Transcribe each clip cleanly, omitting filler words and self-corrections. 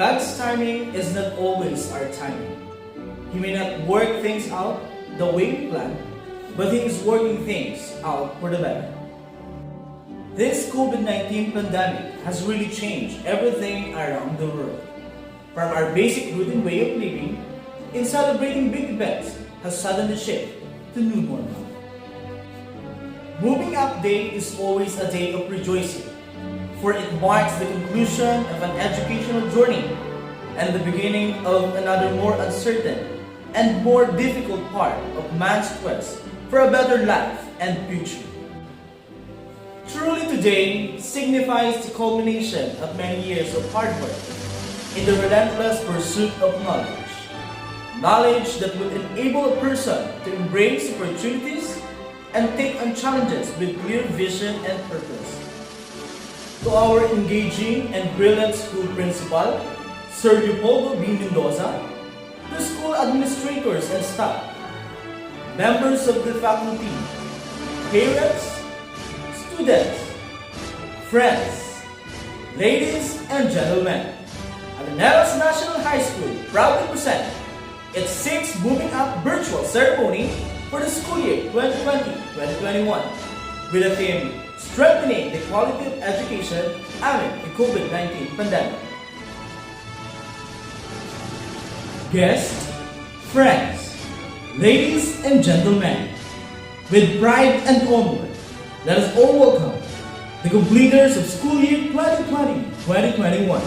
God's timing is not always our timing. He may not work things out the way we plan, but He is working things out for the better. This COVID-19 pandemic has really changed everything around the world. From our basic routine way of living, in celebrating big events has suddenly shifted to new normal. Moving Up Day is always a day of rejoicing, for it marks the conclusion of an educational journey and the beginning of another more uncertain and more difficult part of man's quest for a better life and future. Truly today signifies the culmination of many years of hard work in the relentless pursuit of knowledge. Knowledge that will enable a person to embrace opportunities and take on challenges with clear vision and purpose. To our engaging and brilliant school principal, Sir Leopoldo B. Mendoza, to school administrators and staff, members of the faculty, parents, students, friends, ladies and gentlemen, ALONEROS National High School proudly present its 6th Moving Up virtual ceremony for the school year 2020-2021 with the theme Strengthening the Quality of Education amid the COVID-19 pandemic. Guests, friends, ladies and gentlemen, with pride and honor, let us all welcome the completers of school year 2020-2021.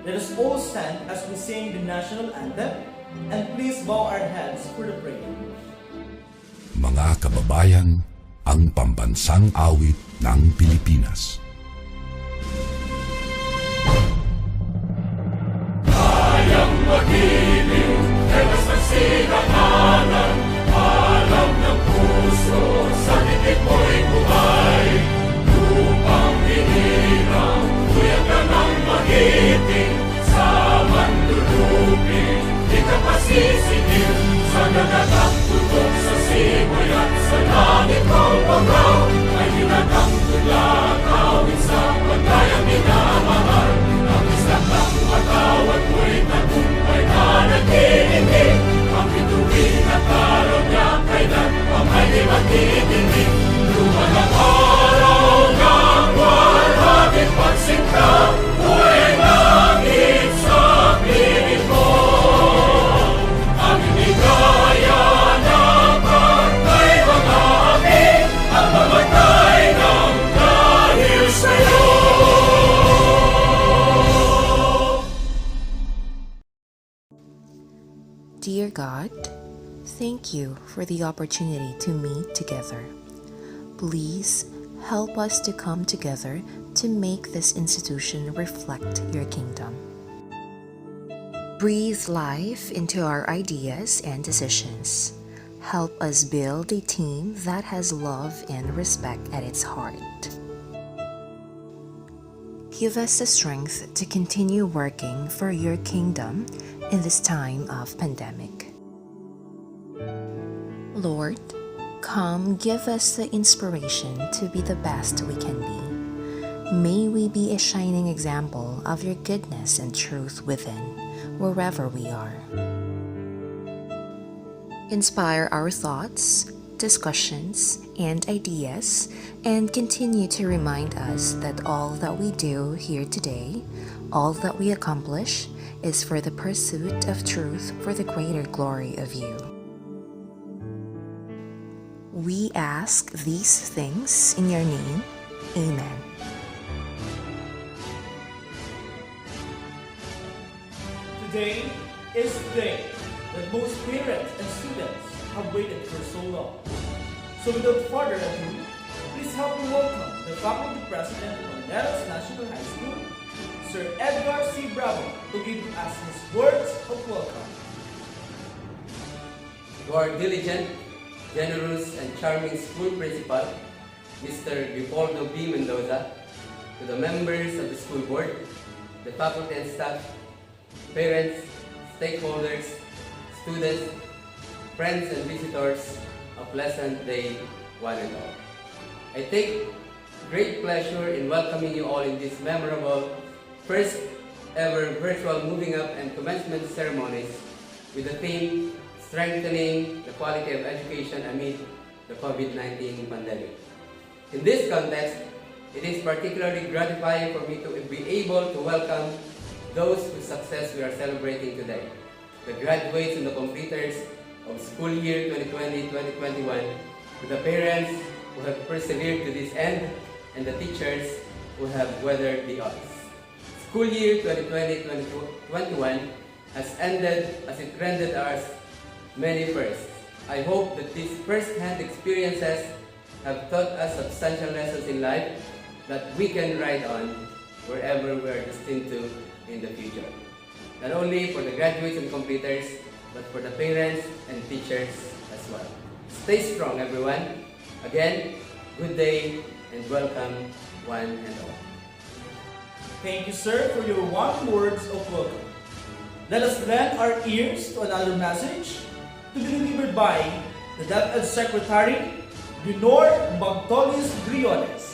Let us all stand as we sing the national anthem and please bow our heads for the prayer. Mga kababayan, ang pambansang awit ng Pilipinas. Kayang magiliw, helas ng sinakanan, alam ng puso, sa dikit mo'y buhay. Lupang hinirang, tuyag ka ng magiting, sa manlulupin, di ka pasisingil, sa dagatang tutok sa simoy at sa langit mong pagaw, ay hinatang tulakaw, God, thank you for the opportunity to meet together. Please help us to come together to make this institution reflect your kingdom. Breathe life into our ideas and decisions. Help us build a team that has love and respect at its heart. Give us the strength to continue working for your kingdom in this time of pandemic. Lord, come give us the inspiration to be the best we can be. May we be a shining example of your goodness and truth within, wherever we are. Inspire our thoughts, discussions, and ideas, and continue to remind us that all that we do here today, all that we accomplish, is for the pursuit of truth for the greater glory of you. We ask these things in your name. Amen. Today is the day that most parents and students have waited for so long. So without further ado, please help me welcome the Faculty President of ALONEROS National High School, Sir Edgar C. Bravo, to give us his words of welcome. To our diligent, generous, and charming school principal, Mr. Leopoldo B. Mendoza, to the members of the school board, the faculty and staff, parents, stakeholders, students, friends and visitors, a pleasant day, one and all. I take great pleasure in welcoming you all in this memorable first ever virtual moving up and commencement ceremonies with the theme Strengthening the Quality of Education Amid the COVID-19 Pandemic. In this context, it is particularly gratifying for me to be able to welcome those whose success we are celebrating today. The graduates and the completers of school year 2020-2021, to the parents who have persevered to this end, and the teachers who have weathered the odds. School year 2020-2021 has ended as it rendered us many firsts. I hope that these first-hand experiences have taught us substantial lessons in life that we can ride on wherever we are destined to in the future. Not only for the graduates and completers, but for the parents and teachers as well. Stay strong, everyone. Again, good day and welcome one and all. Thank you, sir, for your warm words of welcome. Let us lend our ears to another message to be delivered by the DepEd Secretary, Leonor Bagtolis Briones.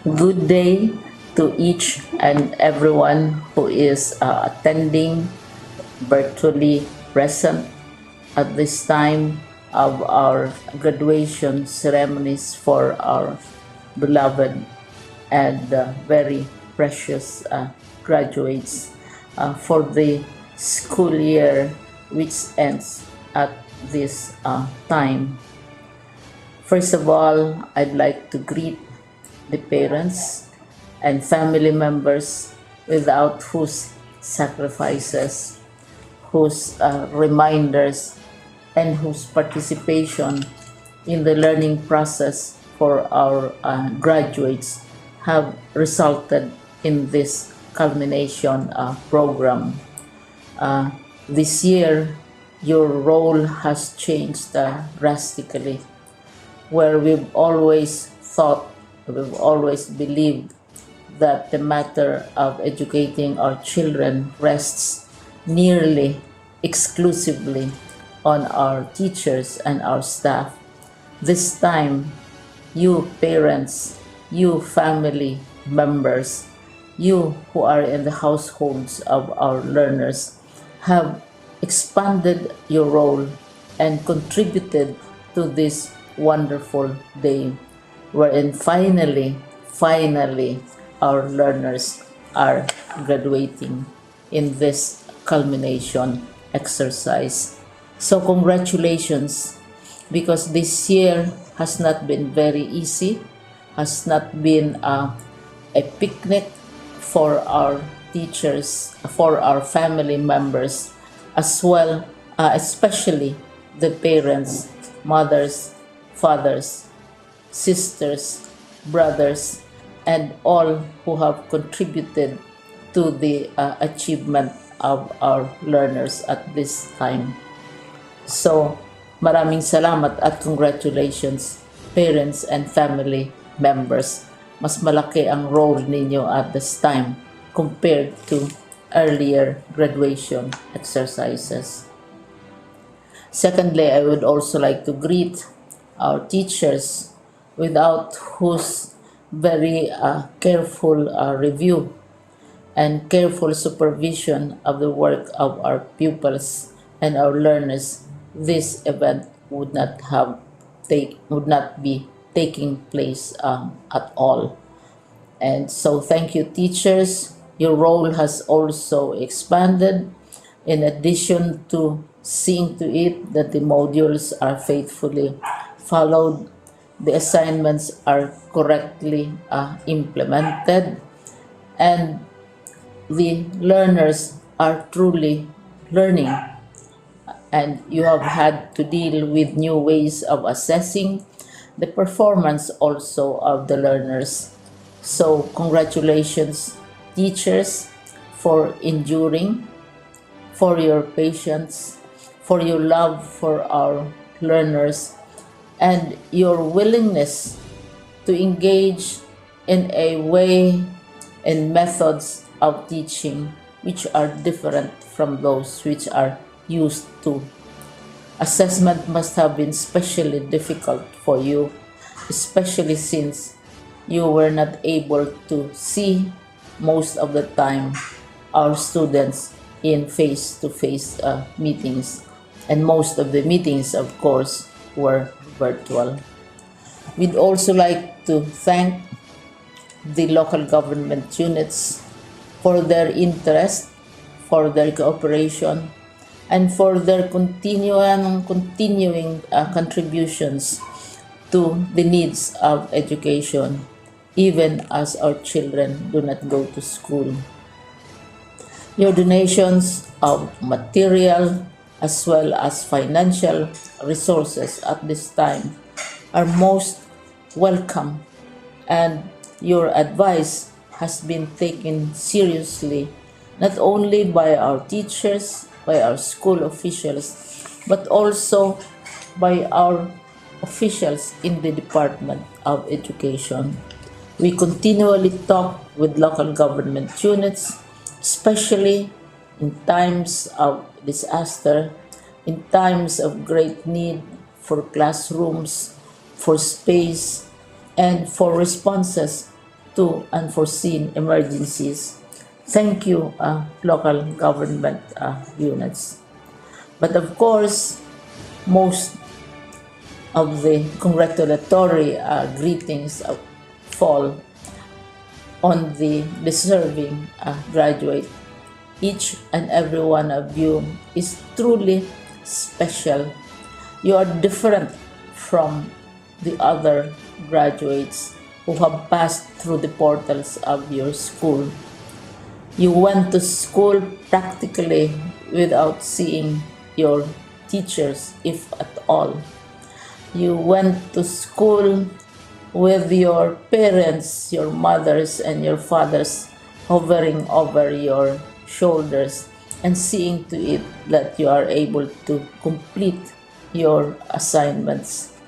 Good day to each and everyone who is attending virtually present at this time of our graduation ceremonies for our beloved and very precious graduates for the school year which ends at this time. First of all, I'd like to greet the parents and family members without whose sacrifices, whose reminders, and whose participation in the learning process for our graduates have resulted in this culmination program. This year, your role has changed drastically, where we've always thought, we've always believed that the matter of educating our children rests nearly exclusively on our teachers and our staff. This time, you parents, you family members, you who are in the households of our learners have expanded your role and contributed to this wonderful day, wherein finally, our learners are graduating in this culmination exercise. So congratulations, because this year has not been very easy, has not been a picnic for our teachers, for our family members, as well, especially the parents, mothers, fathers, sisters, brothers, and all who have contributed to the achievement of our learners at this time. So, maraming salamat at congratulations, parents and family members. Mas malaki ang role ninyo at this time compared to earlier graduation exercises. Secondly, I would also like to greet our teachers, without whose very careful review and careful supervision of the work of our pupils and our learners, this event would not be taking place at all. And so thank you, teachers. Your role has also expanded, in addition to seeing to it that the modules are faithfully followed, the assignments are correctly implemented, and the learners are truly learning. And you have had to deal with new ways of assessing the performance also of the learners. So congratulations, teachers, for enduring, for your patience, for your love for our learners, and your willingness to engage in a way and methods of teaching which are different from those which are used to. Assessment must have been especially difficult for you, especially since you were not able to see most of the time our students in face-to-face meetings, and most of the meetings, of course, were virtual. We'd also like to thank the local government units for their interest, for their cooperation, and for their continuing contributions to the needs of education, even as our children do not go to school. Your donations of material as well as financial resources at this time are most welcome, and your advice has been taken seriously not only by our teachers, by our school officials, but also by our officials in the Department of Education. We continually talk with local government units, especially in times of disaster, in times of great need for classrooms, for space, and for responses to unforeseen emergencies. Thank you, local government units. But of course, most of the congratulatory greetings fall on the deserving graduate. Each and every one of you is truly special. You are different from the other graduates who have passed through the portals of your school. You went to school practically without seeing your teachers, if at all. You went to school with your parents, your mothers, and your fathers hovering over your shoulders and seeing to it that you are able to complete your assignments.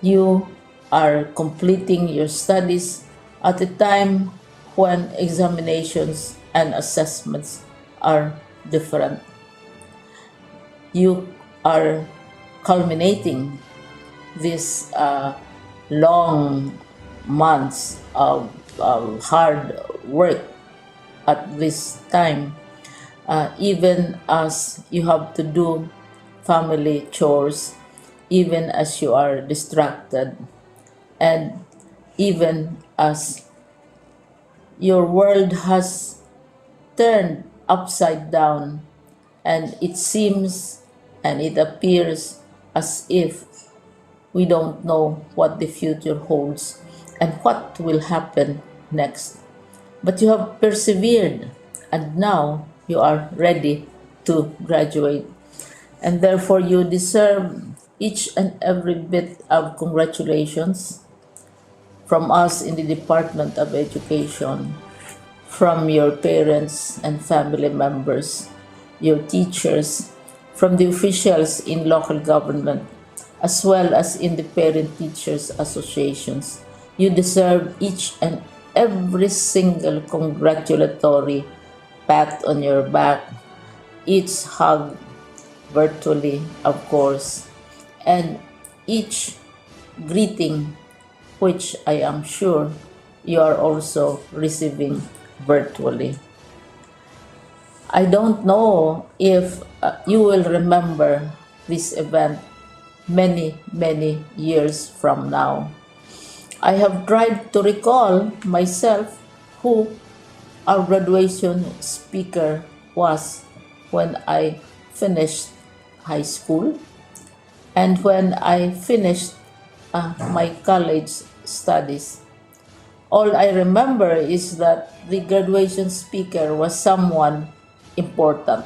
You are completing your studies at a time when examinations and assessments are different. You are culminating these long months of hard work at this time, even as you have to do family chores, even as you are distracted, and even as your world has turned upside down and it seems and it appears as if we don't know what the future holds and what will happen next. But you have persevered, and now you are ready to graduate. And therefore, you deserve each and every bit of congratulations from us in the Department of Education, from your parents and family members, your teachers, from the officials in local government, as well as in the parent teachers associations. You deserve each and every single congratulatory pat on your back, each hug virtually, of course, and each greeting, which I am sure you are also receiving virtually. I don't know if you will remember this event many, many years from now. I have tried to recall myself who our graduation speaker was when I finished high school and when I finished my college studies. All I remember is that the graduation speaker was someone important,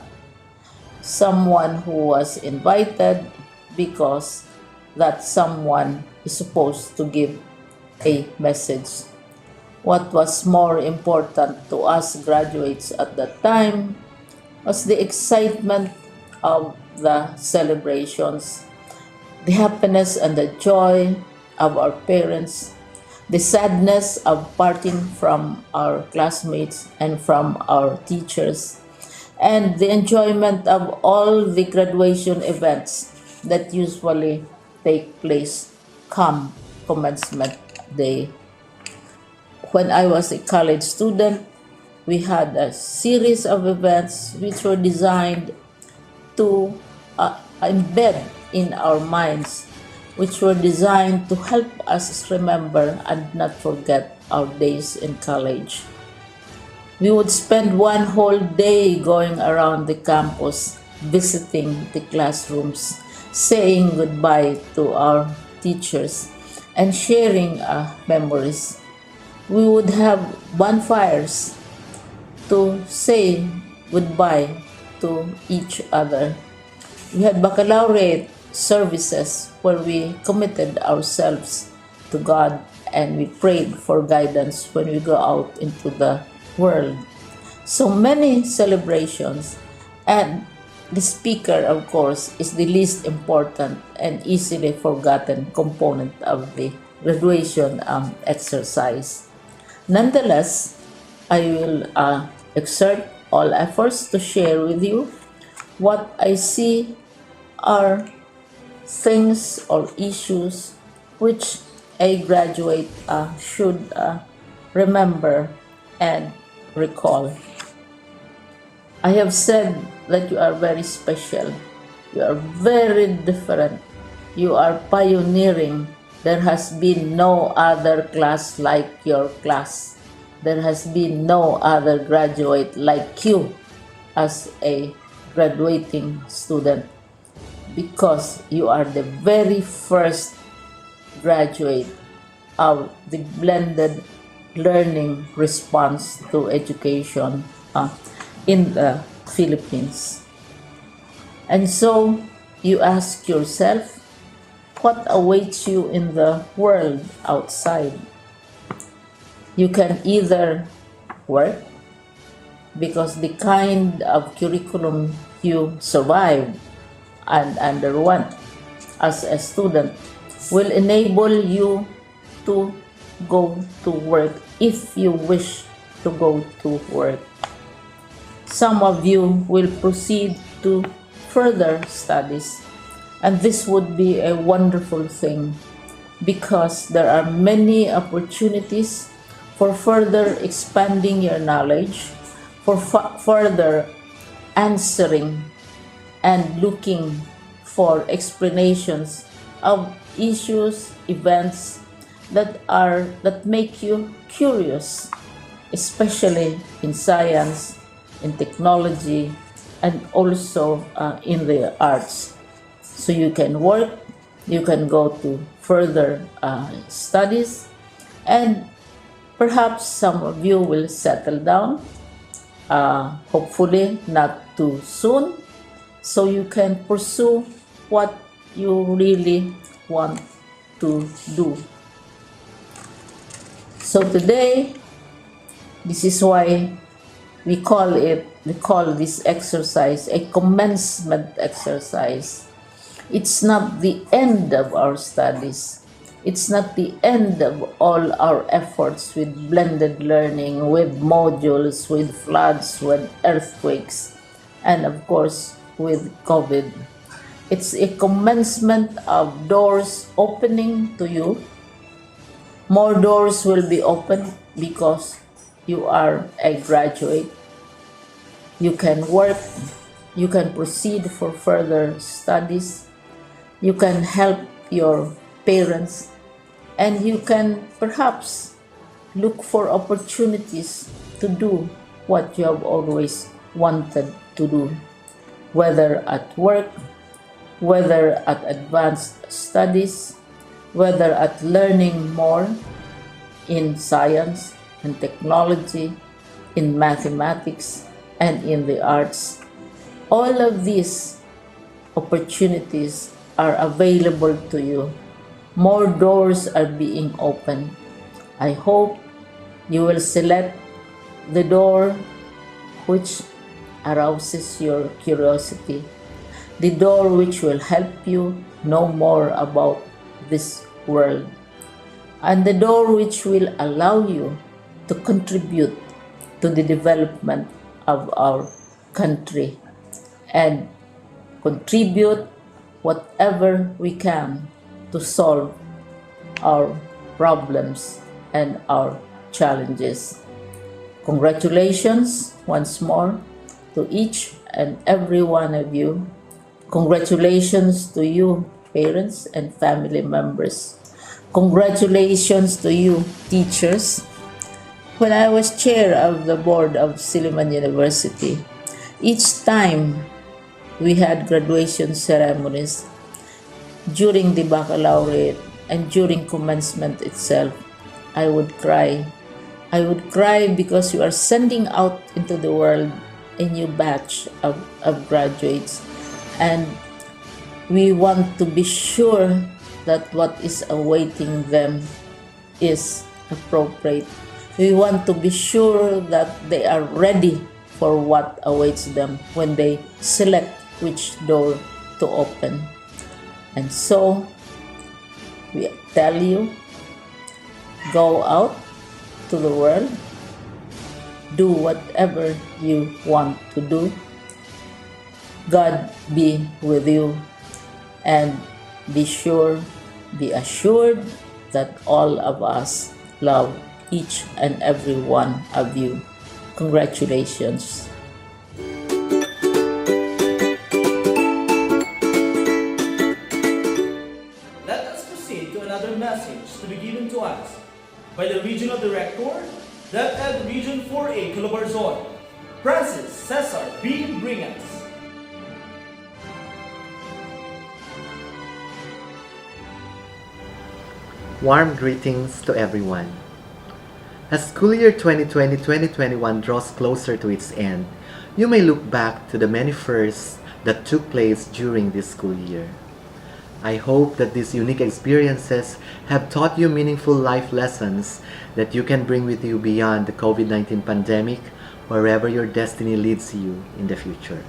someone who was invited because that someone is supposed to give a message. What was more important to us graduates at that time was the excitement of the celebrations, the happiness and the joy of our parents, the sadness of parting from our classmates and from our teachers, and the enjoyment of all the graduation events that usually take place come commencement day. When I was a college student, we had a series of events which were designed to embed in our minds, which were designed to help us remember and not forget our days in college. We would spend one whole day going around the campus, visiting the classrooms, saying goodbye to our teachers, and sharing memories. We would have bonfires to say goodbye to each other. We had baccalaureate services where we committed ourselves to God and we prayed for guidance when we go out into the world. So many celebrations, and the speaker, of course, is the least important and easily forgotten component of the graduation exercise. Nonetheless, I will exert all efforts to share with you what I see are things or issues which a graduate should remember and recall. I have said that you are very special. You are very different. You are pioneering. There has been no other class like your class. There has been no other graduate like you as a graduating student, because you are the very first graduate of the blended learning response to education in the Philippines. And so you ask yourself, what awaits you in the world outside? You can either work, because the kind of curriculum you survived and underwent as a student will enable you to go to work if you wish to go to work. Some of you will proceed to further studies, and this would be a wonderful thing because there are many opportunities for further expanding your knowledge, for further answering and looking for explanations of issues, events that make you curious, especially in science, in technology, and also in the arts. So you can work, you can go to further studies, and perhaps some of you will settle down, hopefully not too soon, so you can pursue what you really want to do. So today, this is why we call this exercise a commencement exercise. It's not the end of our studies. It's not the end of all our efforts with blended learning, with modules, with floods, with earthquakes, and of course with COVID. It's a commencement of doors opening to you. More doors will be opened because you are a graduate. You can work, you can proceed for further studies, you can help your parents, and you can perhaps look for opportunities to do what you have always wanted to do, whether at work, whether at advanced studies, whether at learning more in science and technology, in mathematics, and in the arts. All of these opportunities are available to you. More doors are being opened. I hope you will select the door which arouses your curiosity, the door which will help you know more about this world, and the door which will allow you to contribute to the development of our country and contribute whatever we can to solve our problems and our challenges. Congratulations once more to each and every one of you. Congratulations to you, parents and family members. Congratulations to you, teachers. When I was chair of the board of Silliman University, each time we had graduation ceremonies, during the baccalaureate and during commencement itself, I would cry. I would cry because you are sending out into the world a new batch of graduates, and we want to be sure that what is awaiting them is appropriate. We want to be sure that they are ready for what awaits them when they select which door to open. And so, we tell you, go out to the world, do whatever you want to do. God be with you, and be assured that all of us love each and every one of you. Congratulations. Let us proceed to another message to be given to us by the Regional Director, DepEd Region 4A Calabarzon, Francis Cesar B. Bringas. Warm greetings to everyone. As school year 2020-2021 draws closer to its end, you may look back to the many firsts that took place during this school year. I hope that these unique experiences have taught you meaningful life lessons that you can bring with you beyond the COVID-19 pandemic, wherever your destiny leads you in the future.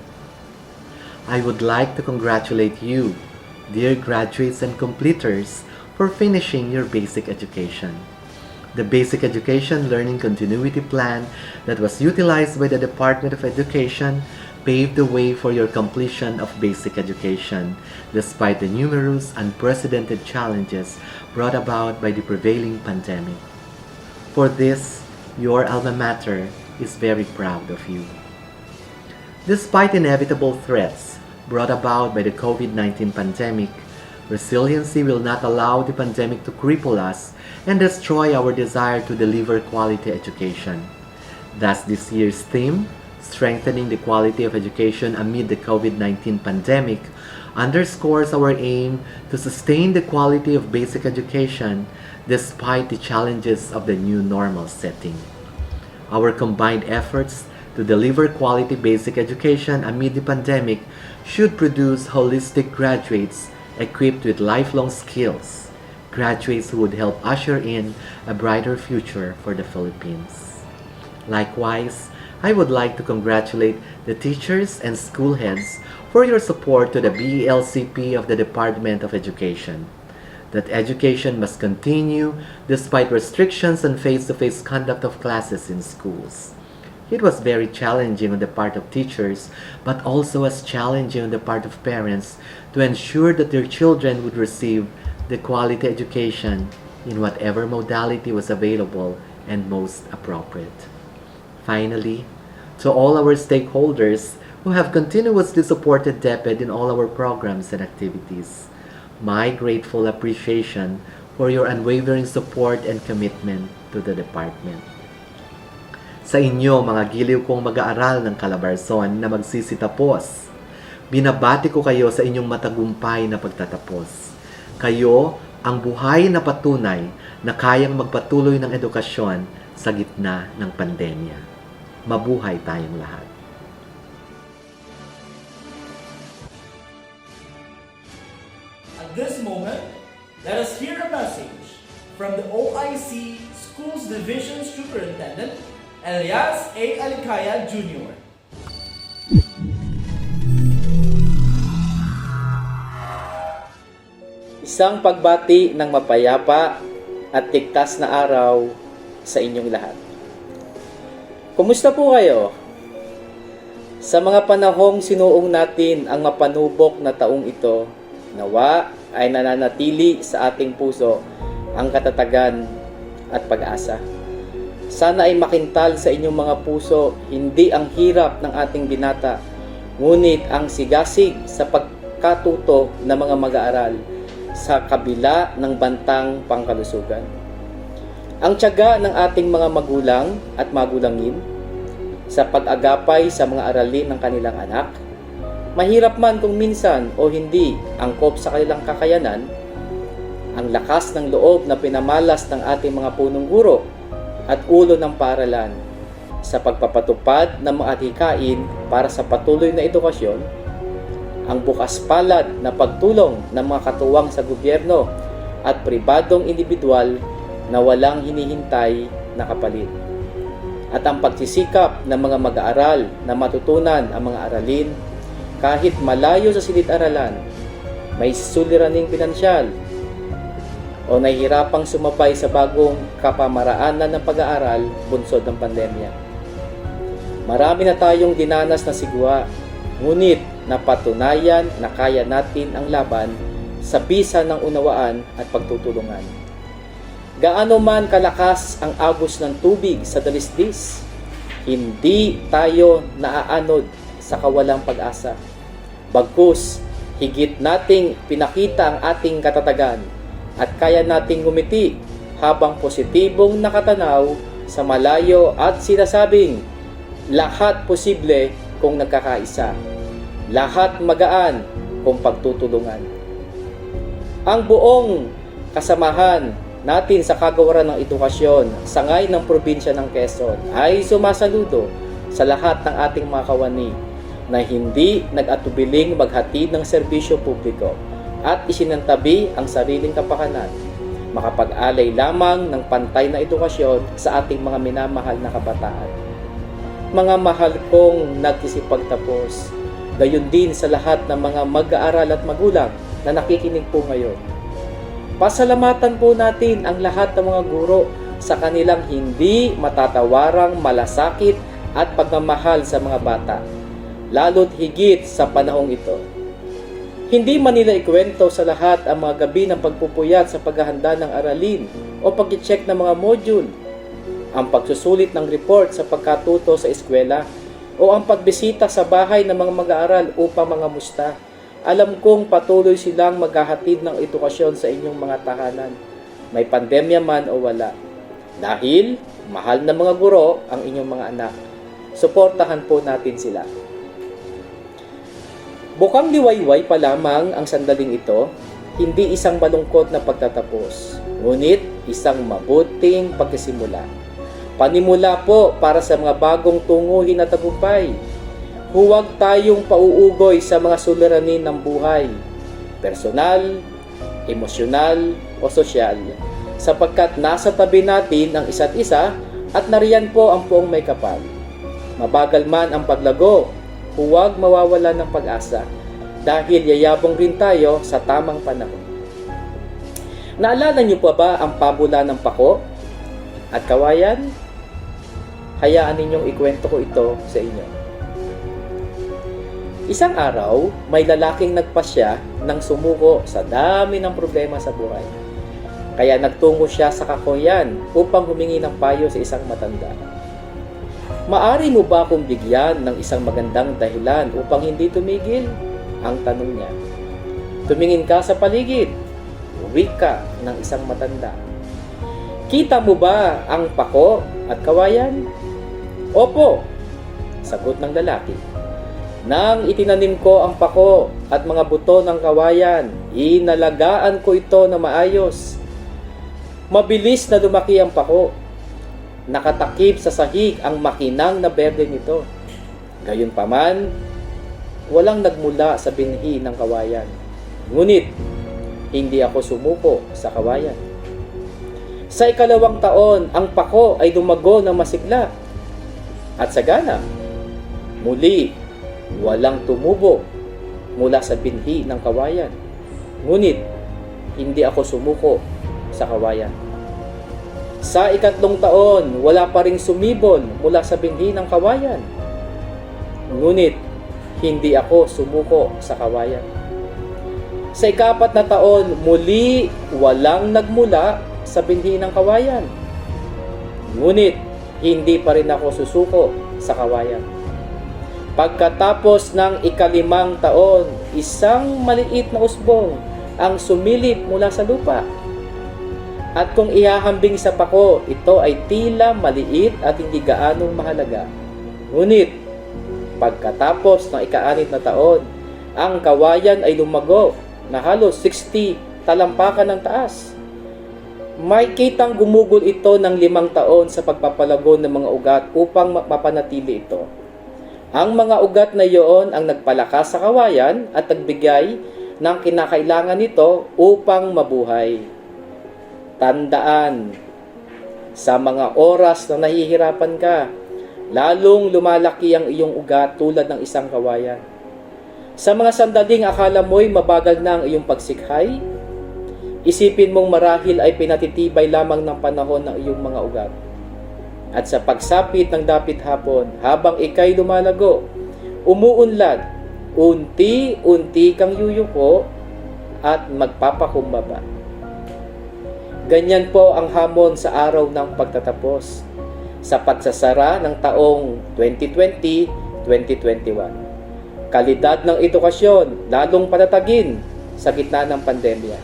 I would like to congratulate you, dear graduates and completers, for finishing your basic education. The Basic Education Learning Continuity Plan that was utilized by the Department of Education paved the way for your completion of basic education, despite the numerous unprecedented challenges brought about by the prevailing pandemic. For this, your alma mater is very proud of you. Despite inevitable threats brought about by the COVID-19 pandemic, resiliency will not allow the pandemic to cripple us and destroy our desire to deliver quality education. Thus, this year's theme, Strengthening the quality of education amid the COVID-19 pandemic underscores our aim to sustain the quality of basic education despite the challenges of the new normal setting. Our combined efforts to deliver quality basic education amid the pandemic should produce holistic graduates equipped with lifelong skills, graduates who would help usher in a brighter future for the Philippines. Likewise, I would like to congratulate the teachers and school heads for your support to the BELCP of the Department of Education. That education must continue despite restrictions on face-to-face conduct of classes in schools. It was very challenging on the part of teachers, but also as challenging on the part of parents to ensure that their children would receive the quality education in whatever modality was available and most appropriate. Finally, to all our stakeholders who have continuously supported DepEd in all our programs and activities, my grateful appreciation for your unwavering support and commitment to the department. Sa inyo, mga giliw kong mag-aaral ng Calabarzon na magsisitapos, binabati ko kayo sa inyong matagumpay na pagtatapos. Kayo ang buhay na patunay na kayang magpatuloy ng edukasyon sa gitna ng pandemya. Mabuhay tayong lahat. At this moment, let us hear a message from the OIC Schools Division Superintendent, Elias A. Alicaya Jr. Isang pagbati ng mapayapa at ligtas na araw sa inyong lahat. Kumusta po kayo? Sa mga panahong sinuong natin ang mapanubok na taong ito, nawa ay nananatili sa ating puso ang katatagan at pag-asa. Sana ay makintal sa inyong mga puso hindi ang hirap ng ating binata, ngunit ang sigasig sa pagkatuto ng mga mag-aaral sa kabila ng bantang pangkalusugan. Ang tiyaga ng ating mga magulang at magulangin sa pag-agapay sa mga aralin ng kanilang anak, mahirap man kung minsan o hindi angkop sa kanilang kakayanan, ang lakas ng loob na pinamalas ng ating mga punong guro at ulo ng paaralan sa pagpapatupad ng mga adhikain para sa patuloy na edukasyon, ang bukas palad na pagtulong ng mga katuwang sa gobyerno at pribadong individual na walang hinihintay na kapalit, at ang pagsisikap ng mga mag-aaral na matutunan ang mga aralin kahit malayo sa silid-aralan, may suliraning pinansyal, o nahihirapang sumabay sa bagong kapamaraanan ng pag-aaral bunsod ng pandemya. Marami na tayong dinanas na sigwa, ngunit napatunayan na kaya natin ang laban sa bisa ng unawaan at pagtutulungan. Gaano man kalakas ang agos ng tubig sa dalisdis, hindi tayo naaanod sa kawalang pag-asa. Bagkus, higit nating pinakita ang ating katatagan at kaya nating ngumiti habang positibong nakatanaw sa malayo at sinasabing, lahat posible kung nagkakaisa. Lahat magaan kung pagtutulungan. Ang buong kasamahan natin sa kagawaran ng edukasyon sangay ng probinsya ng Quezon ay sumasaludo sa lahat ng ating mga kawani na hindi nag-atubiling maghatid ng serbisyo publiko at isinantabi ang sariling kapakanan, makapag-alay lamang ng pantay na edukasyon sa ating mga minamahal na kabataan. Mga mahal kong nagkisipagtapos, gayon din sa lahat ng mga mag-aaral at magulang na nakikinig po ngayon. Pasalamatan po natin ang lahat ng mga guro sa kanilang hindi matatawarang malasakit at pagmamahal sa mga bata, lalo't higit sa panahong ito. Hindi man nila ikwento sa lahat ang mga gabi ng pagpupuyat sa paghahanda ng aralin o pag-check ng mga module, ang pagsusulit ng report sa pagkatuto sa eskwela, o ang pagbisita sa bahay ng mga mag-aaral upang mga musta. Alam kong patuloy silang maghahatid ng edukasyon sa inyong mga tahanan, may pandemya man o wala. Dahil mahal na mga guro ang inyong mga anak. suportahan po natin sila. Bukang liwayway pa lamang ang sandaling ito, hindi isang malungkot na pagtatapos, ngunit isang mabuting pagsisimula. Panimula po para sa mga bagong tunguhin na tagumpay. Huwag tayong pauugoy sa mga suliranin ng buhay, personal, emosyonal o sosyal, sapagkat nasa tabi natin ang isa't isa at nariyan po ang poong may kapal. Mabagal man ang paglago, huwag mawawala ng pag-asa dahil yayabong rin tayo sa tamang panahon. Naalala niyo pa ba ang pabula ng pako at kawayan? Hayaan ninyong ikwento ko ito sa inyo. Isang araw, may lalaking nagpasya nang sumuko sa dami ng problema sa buhay. Kaya nagtungo siya sa kakoyan upang humingi ng payo sa isang matanda. Maari mo ba akong bigyan ng isang magandang dahilan upang hindi tumigil? Ang tanong niya. Tumingin ka sa paligid. Wika ng isang matanda. Kita mo ba ang pako at kawayan? Opo, sagot ng lalaki. Nang itinanim ko ang pako at mga buto ng kawayan, inalagaan ko ito na maayos. Mabilis na lumaki ang pako. Nakatakip sa sahig ang makinang na berde nito. Gayunpaman, walang nagmula sa binhi ng kawayan. Ngunit, hindi ako sumuko sa kawayan. Sa ikalawang taon, ang pako ay dumago ng masigla at sagana. Muli, walang tumubo mula sa binhi ng kawayan. Ngunit, hindi ako sumuko sa kawayan. Sa ikatlong taon, wala pa ring sumibol mula sa binhi ng kawayan. Ngunit, hindi ako sumuko sa kawayan. Sa ikapat na taon, muli walang nagmula sa binhi ng kawayan. Ngunit, hindi pa rin ako susuko sa kawayan. Pagkatapos ng ikalimang taon, isang maliit na usbong ang sumilip mula sa lupa. At kung ihahambing sa pako, ito ay tila maliit at hindi gaanong mahalaga. Ngunit, pagkatapos ng ika-6 na taon, ang kawayan ay lumago na halos 60 talampakan ng taas. May kitang gumugol ito ng 5 taon sa pagpapalago ng mga ugat upang mapanatili ito. Ang mga ugat na iyon ang nagpalakas sa kawayan at nagbigay ng kinakailangan nito upang mabuhay. Tandaan, sa mga oras na nahihirapan ka, lalong lumalaki ang iyong ugat tulad ng isang kawayan. Sa mga sandaling akala mo'y mabagal na ang iyong pagsikhay, isipin mong marahil ay pinatitibay lamang ng panahon ng iyong mga ugat. At sa pagsapit ng dapit hapon, habang ikay lumalago, umuunlad, unti-unti kang yuyuko at magpapakumbaba. Ganyan po ang hamon sa araw ng pagtatapos sa pagsasara ng taong 2020-2021. Kalidad ng edukasyon lalong patatagin sa gitna ng pandemya.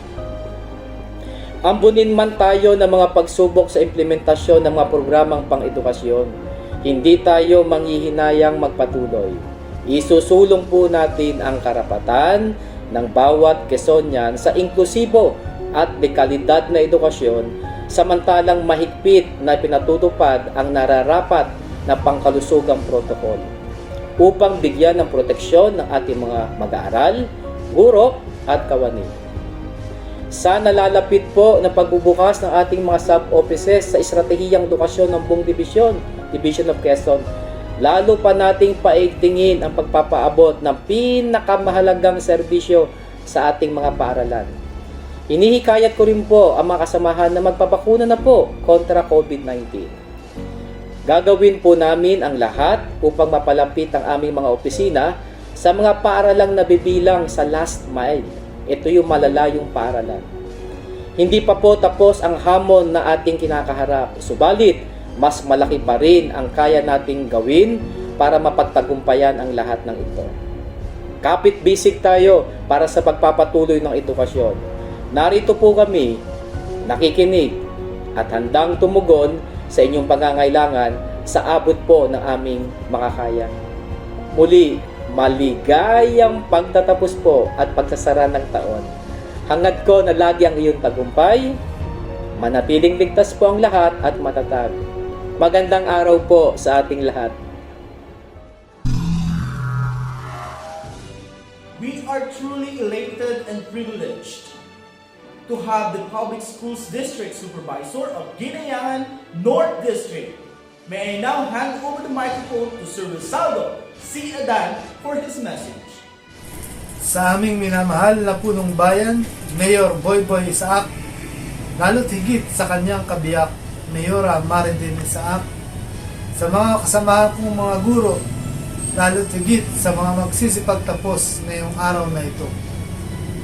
Ambunin man tayo ng mga pagsubok sa implementasyon ng mga programang pang-edukasyon, hindi tayo manghihinayang magpatuloy. Isusulong po natin ang karapatan ng bawat Quezonian sa inklusibo at dekalidad na edukasyon, samantalang mahigpit na pinatutupad ang nararapat na pangkalusugang protokol upang bigyan ng proteksyon ng ating mga mag-aaral, guro at kawani. Sa nalalapit po na pagbubukas ng ating mga sub-offices sa estratehiyang edukasyon ng buong Division of Quezon, lalo pa nating paigtingin ang pagpapaabot ng pinakamahalagang serbisyo sa ating mga paaralan. Hinihikayat ko rin po ang mga kasamahan na magpapakuna na po kontra COVID-19. Gagawin po namin ang lahat upang mapalapit ang aming mga opisina sa mga paaralang nabibilang sa last mile. Ito yung malalayong paaralan. Hindi pa po tapos ang hamon na ating kinakaharap. Subalit, mas malaki pa rin ang kaya nating gawin para mapagtagumpayan ang lahat ng ito. Kapit-bisig tayo para sa pagpapatuloy ng edukasyon. Narito po kami, nakikinig at handang tumugon sa inyong pangangailangan sa abot po ng aming makakaya. Muli, maligayang pagtatapos po at pagsasara ng taon. Hangad ko na lagi ang iyong tagumpay, manatiling ligtas po ang lahat at matatag. Magandang araw po sa ating lahat. We are truly elated and privileged to have the Public Schools District Supervisor of Ginayangan North District. May I now hand over the microphone to Sir Rizaldo C. Adan for his message. Sa aming minamahal na punong bayan, Mayor Boyboy Isaac, lalo't higit sa kanyang kabiyak, Mayora Maridin Isaac, sa mga kasamahan kong mga guro, lalo't higit sa mga magsisipagtapos ngayong araw na ito.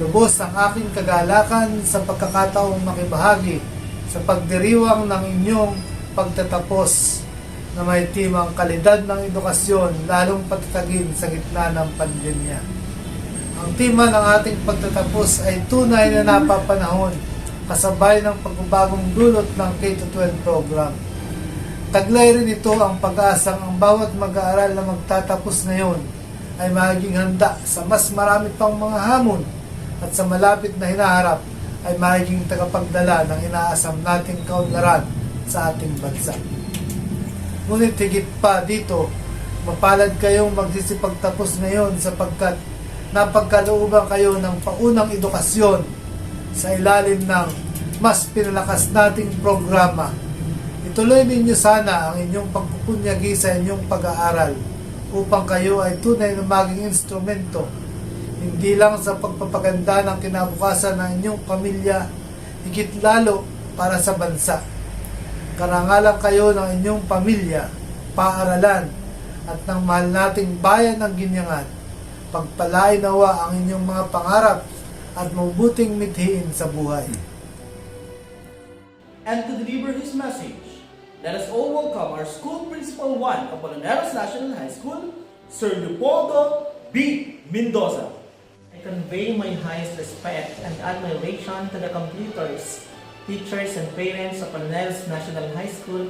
Lubos ang aking kagalakan sa pagkakataong makibahagi sa pagdiriwang ng inyong pagtatapos na may timang kalidad ng edukasyon lalong patatagin sa gitna ng pandemya. Ang tema ng ating pagtatapos ay tunay na napapanahon kasabay ng pagbabagong dulot ng K-12 program. Taglay rin ito ang pag-asang ang bawat mag-aaral na magtatapos ngayon ay magiging handa sa mas marami pang mga hamon at sa malapit na hinaharap ay magiging tagapagdala ng inaasam nating kaunlaran sa ating bansa. Ngunit higit pa dito, mapalad kayong magsisipagtapos ngayon sapagkat napagkalooban kayo ng paunang edukasyon sa ilalim ng mas pinalakas nating programa. Ituloy ninyo sana ang inyong pagpupunyagi sa inyong pag-aaral upang kayo ay tunay na maging instrumento hindi lang sa pagpapaganda ng kinabukasan ng inyong pamilya, higit lalo para sa bansa. Karangalan kayo ng inyong pamilya, paaralan, at ng mahal nating bayan ng Ginyangan. Pagpalain nawa ang inyong mga pangarap at mabuting mithiin sa buhay. And to deliver his message, let us all welcome our School Principal 1 of ALONEROS National High School, Sir Leopoldo B. Mendoza. I convey my highest respect and admiration to the completers, teachers, and parents of ALONEROS National High School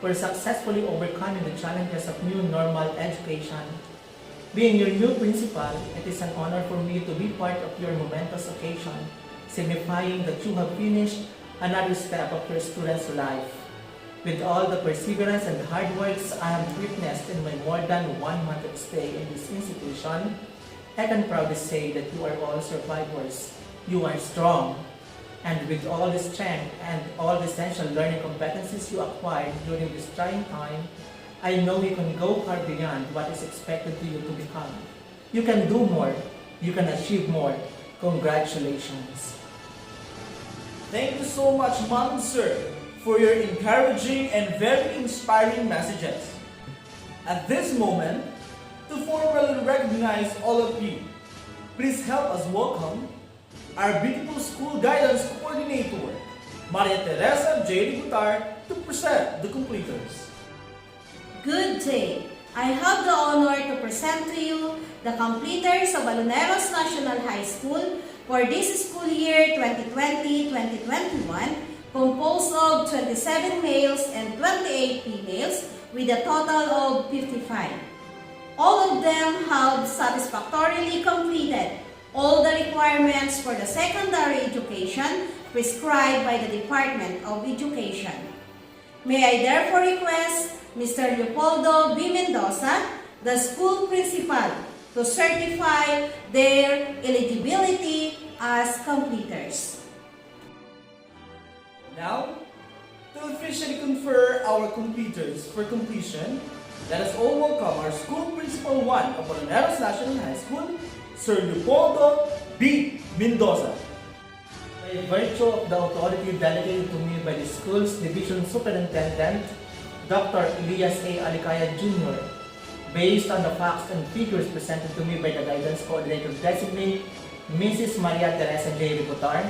for successfully overcoming the challenges of new normal education. Being your new principal, it is an honor for me to be part of your momentous occasion, signifying that you have finished another step of your student's life. With all the perseverance and hard works I have witnessed in my more than 1 month of stay in this institution, I can proudly say that you are all survivors. You are strong. And with all the strength and all the essential learning competencies you acquired during this trying time, I know you can go far beyond what is expected to you to become. You can do more. You can achieve more. Congratulations. Thank you so much, Ma'am and Sir, for your encouraging and very inspiring messages. At this moment, to formally recognize all of you, please help us welcome our beautiful school guidance coordinator, Maria Teresa J. Ributar, to present the completers. Good day! I have the honor to present to you the completers of ALONEROS National High School for this school year 2020-2021, composed of 27 males and 28 females with a total of 55. All of them have satisfactorily completed all the requirements for the secondary education prescribed by the Department of Education. May I therefore request Mr. Leopoldo B. Mendoza, the school principal, to certify their eligibility as completers. Now, to officially confer our completers for completion, let us all welcome our School Principal 1 of ALONEROS National High School, Sir Leopoldo B. Mendoza. By virtue of the authority delegated to me by the school's Division Superintendent, Dr. Elias A. Alicaya Jr., based on the facts and figures presented to me by the Guidance Coordinator Designate, Mrs. Maria Teresa J. Ributar,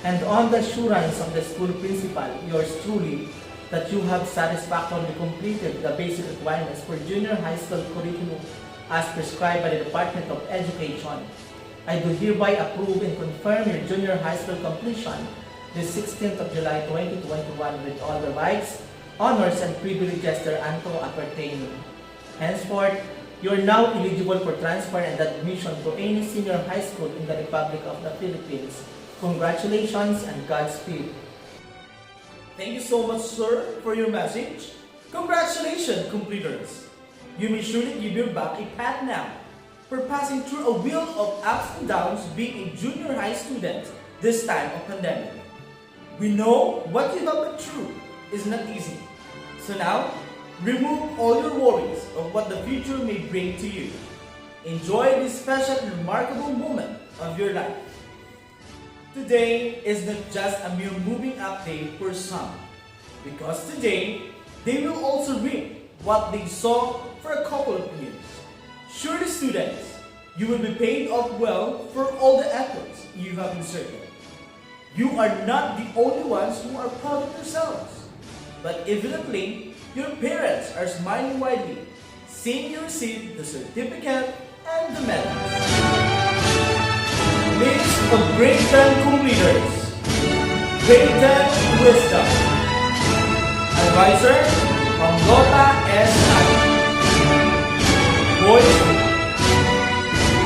and on the assurance of the school principal, yours truly, that you have satisfactorily completed the basic requirements for junior high school curriculum as prescribed by the Department of Education. I do hereby approve and confirm your junior high school completion this 16th of July 2021 with all the rights, honors and privileges thereunto appertain you. Henceforth, you are now eligible for transfer and admission to any senior high school in the Republic of the Philippines. Congratulations and Godspeed. Thank you so much, sir, for your message. Congratulations, completers. You may surely give your back a pat now for passing through a wheel of ups and downs being a junior high student this time of pandemic. We know what you have been through is not easy. So now, remove all your worries of what the future may bring to you. Enjoy this special and remarkable moment of your life. Today is not just a mere moving up day for some, because today they will also reap what they sow for a couple of years. Surely, students, you will be paid off well for all the efforts you have inserted. You are not the only ones who are proud of yourselves, but evidently, your parents are smiling widely, seeing you receive the certificate and the medals. List of grade 10 completers. Grade 10 Wisdom. Advisor, Paulota S. Ali. Boys,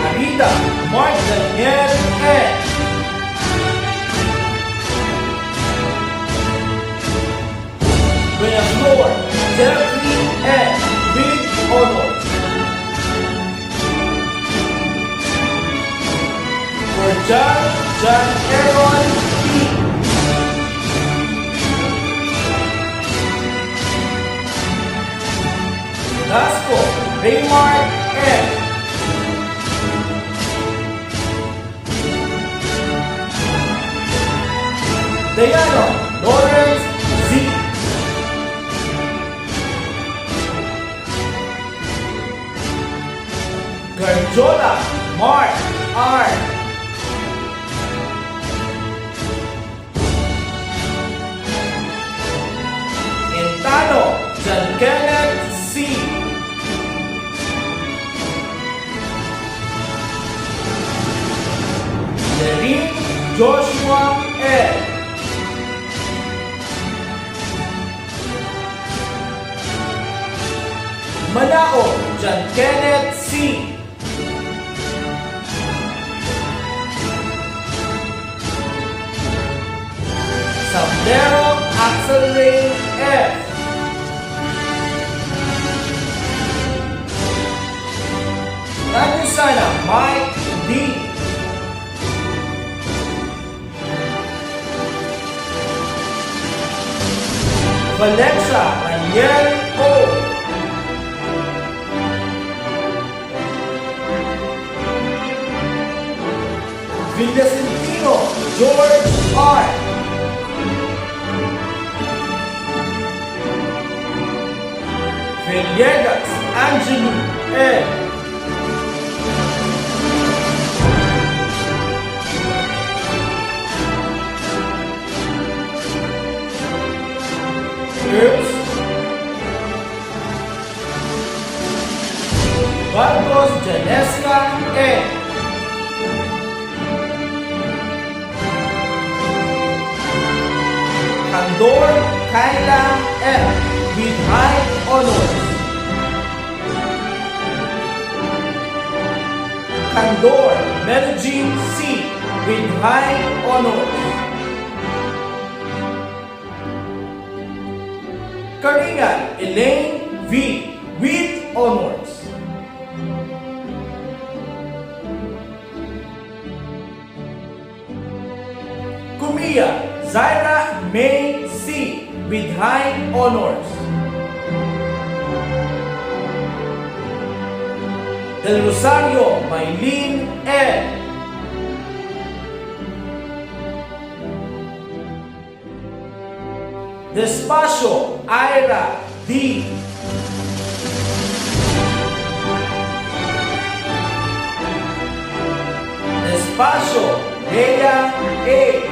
Arita Mark Daniel N. William Floor, Jeffrey N. with honors. For John Aaron P. Gasco Raymart M. Diana Lawrence Z. Garjola Mark R. Intano John Kenneth C. Lerin Joshua L. Malao John Kenneth C. Sablero Accelerate F. Lagusana Mike D. Valencia Daniel O. Villacentino George R. Villegas Angelo L. Girls Barcos Janeska N. Candor Kyla M. with high honors. Candor Melody C. with high honors. Karingan Elaine V. with honors. Kumiya Zaira May C. with high honors. Del Rosario Maylene L. Despacio Ira D. Despacio Leia A.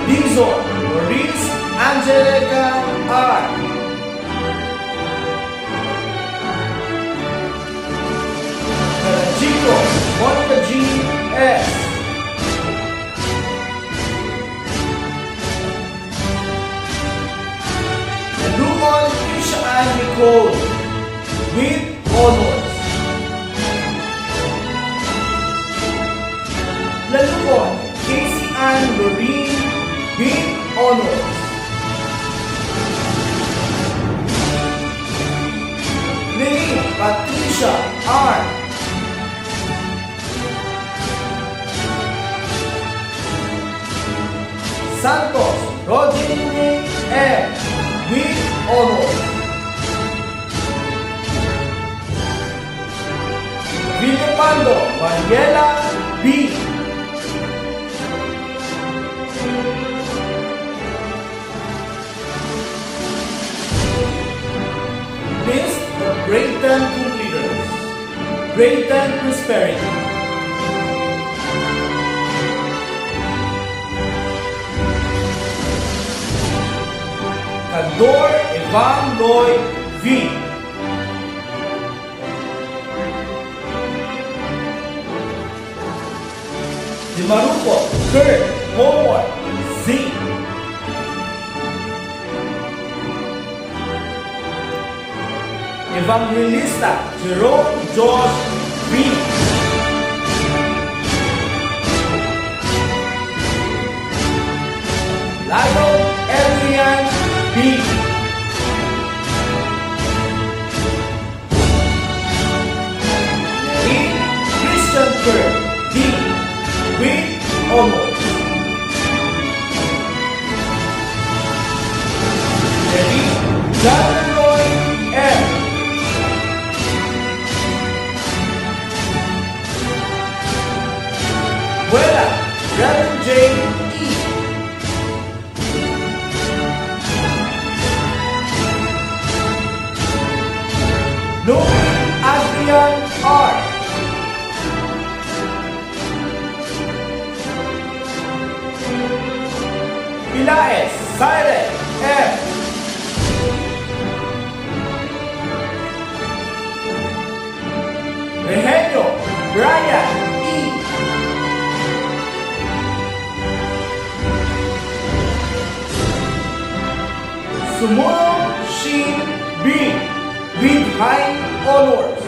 Dizon Maurice Angelica R. Chico Monica G. S. Lupon Casey Ann Loreen with honors. Lily Patricia R. Santos Rodney M. with honors. Villepando Mariela B. List of Grade 10 completers. Grade 10 Prosperity. Candor Evan Lloyd V. Di Marupo Kurt Howard Z. Evangelista Jerome Josh B. Lalo Adrian B. Lynn Christian Kerr D. with honors. Lily John Roy M. Buena Reverend J. E. Louis Adrian R. Pilaes Siren M. Regenio Brian E. Sumulo Shin B. with high honors.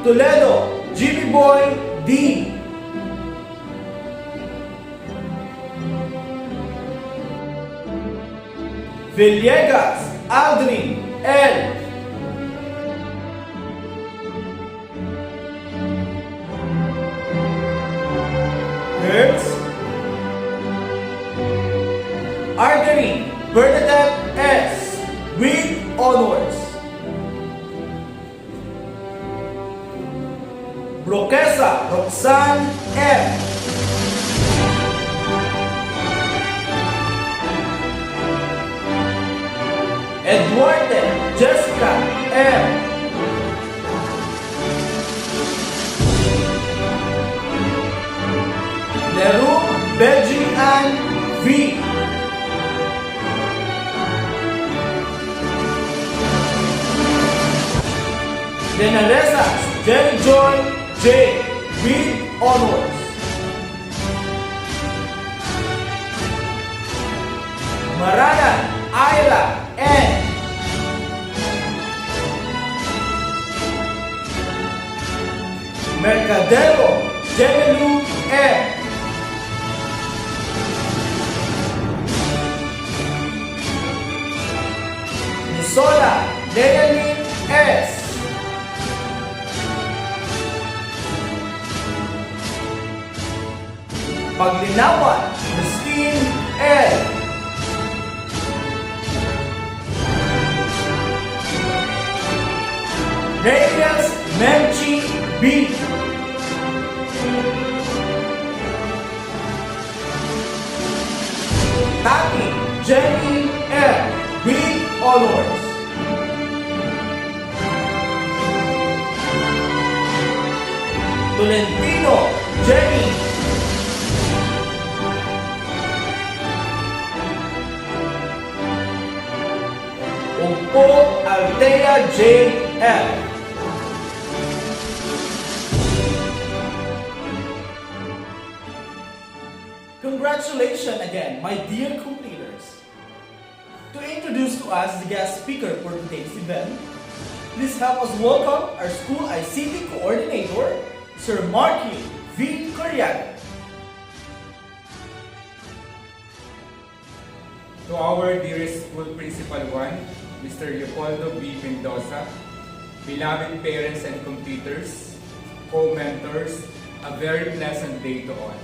Toledo Jimmy Boy D. Villegas Aldrin L. Hertz Artery Bernadette S. with honors. Broquesa Roxanne M. Eduardo Jessica M. Leroux Belgi Ann V. Denaresas Jerry Joy J. with honors. Marana Ayla N. Mercadero Gemelu M. Nisola Leonie S. Paglinawan Christine L. Reyes Menchi B. Taki Jenny M. with honors. Tolentino Jenny. Umpo Altea J. F. Congratulations again, my dear completers. To introduce to us the guest speaker for today's event, Please help us welcome our school ICT coordinator, Sir Marky V. Coriaga. To our dearest school principal 1, Mr. Leopoldo B. Mendoza, beloved parents and computers, co-mentors, a very pleasant day to all.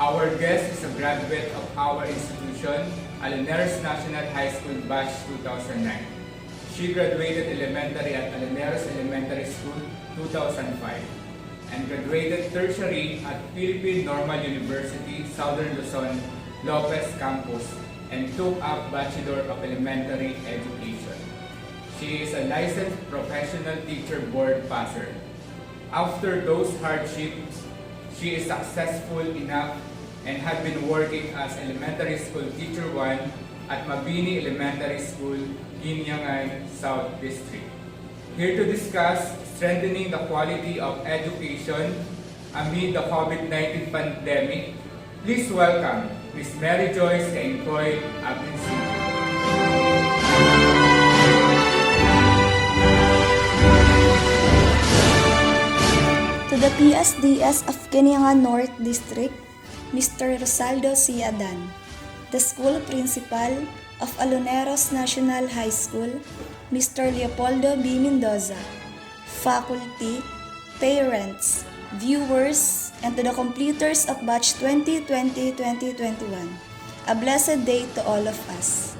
Our guest is a graduate of our institution, ALONEROS National High School Batch 2009. She graduated elementary at ALONEROS Elementary School 2005 and graduated tertiary at Philippine Normal University, Southern Luzon, Lopez Campus, and took up Bachelor of Elementary Education. She is a licensed professional teacher board passer. After those hardships, she is successful enough and had been working as elementary school teacher 1 at Mabini Elementary School, Guinyangan South District. Here to discuss strengthening the quality of education amid the COVID-19 pandemic, please welcome Ms. Mary Joyce Kainkoy Abrinsito. To the PSDS of Guinyangan North District, Mr. Rosaldo C. Adan, the school principal of ALONEROS National High School, Mr. Leopoldo B. Mendoza, faculty, parents, viewers, and to the completers of Batch 2020-2021, a blessed day to all of us.